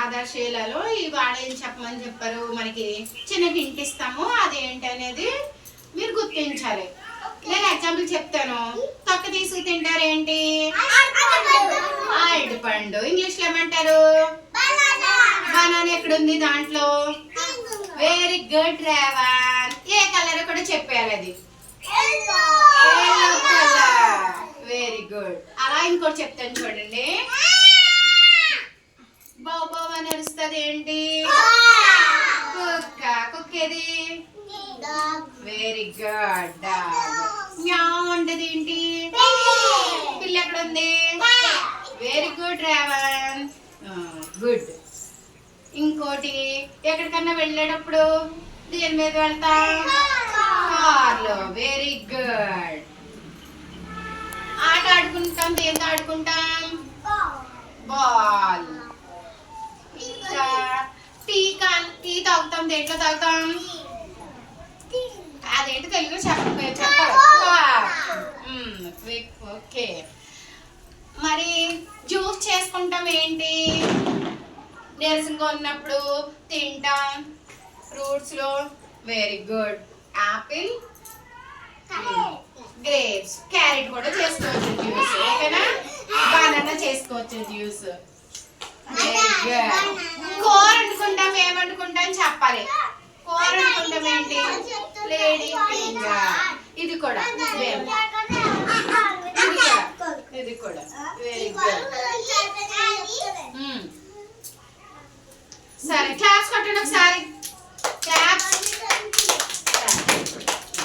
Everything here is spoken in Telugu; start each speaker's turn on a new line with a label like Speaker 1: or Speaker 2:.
Speaker 1: ఆదర్శీలలో ఇవాళ ఏం చెప్పమని చెప్పారు, మనకి చిన్న హింట్ ఇస్తాము, అదేంటి అనేది మీరు గుర్తించాలి. నేను ఎగ్జాంపుల్ చెప్తాను. తొక్క తీసుకు తింటారేంటి? అరటి పండు. ఇంగ్లీష్ లో ఏమంటారు? బనానా. ఎక్కడుంది దాంట్లో? Very good Revan. ఏ కలర్ కూడా చెప్పాలి, అది వెరీ గుడ్. అలా ఇంకోటి చెప్తాను చూడండి. బావు బావు అని అరుస్తుంది ఏంటి? కుక్క. కుక్క ఏది? Very good. మ్యావ్ అంటది ఏంటి? పిల్ల ఎక్కడ ఉంది? Very good Revan. గుడ్. ఇంకోటి, ఎక్కడికన్నా వెళ్ళేటప్పుడు దేని మీద వెళ్తాం? కార్లో. Very good. ఆట ఆడుకుంటాం, దేంతో ఆడుకుంటాం? బాల్. ఇంకా టీ తాగుతాం, దేంట్లో తాగుతాం? అదేంటి తెలుగులో చెప్పాలి. ఓకే. మరి జ్యూస్ చేసుకుంటాం ఏంటి? నీరసంగా ఉన్నప్పుడు తింటాం ఫ్రూట్స్ లో. Very good. Apple, grapes, carrot కూడా చేసుకోవచ్చు జ్యూస్. ఓకేనా? బనానా చేసుకోవచ్చు జ్యూస్. Very good. కూర వండుకుంటాం, ఏమండుకుంటాం చెప్పాలి. కూర వండుకుంటాం ఏంటి? Lady finger. ఇది కూడా ఇది కూడా వెరీ గుడ్. సరే, క్లాస్ కొట్టండి ఒకసారి.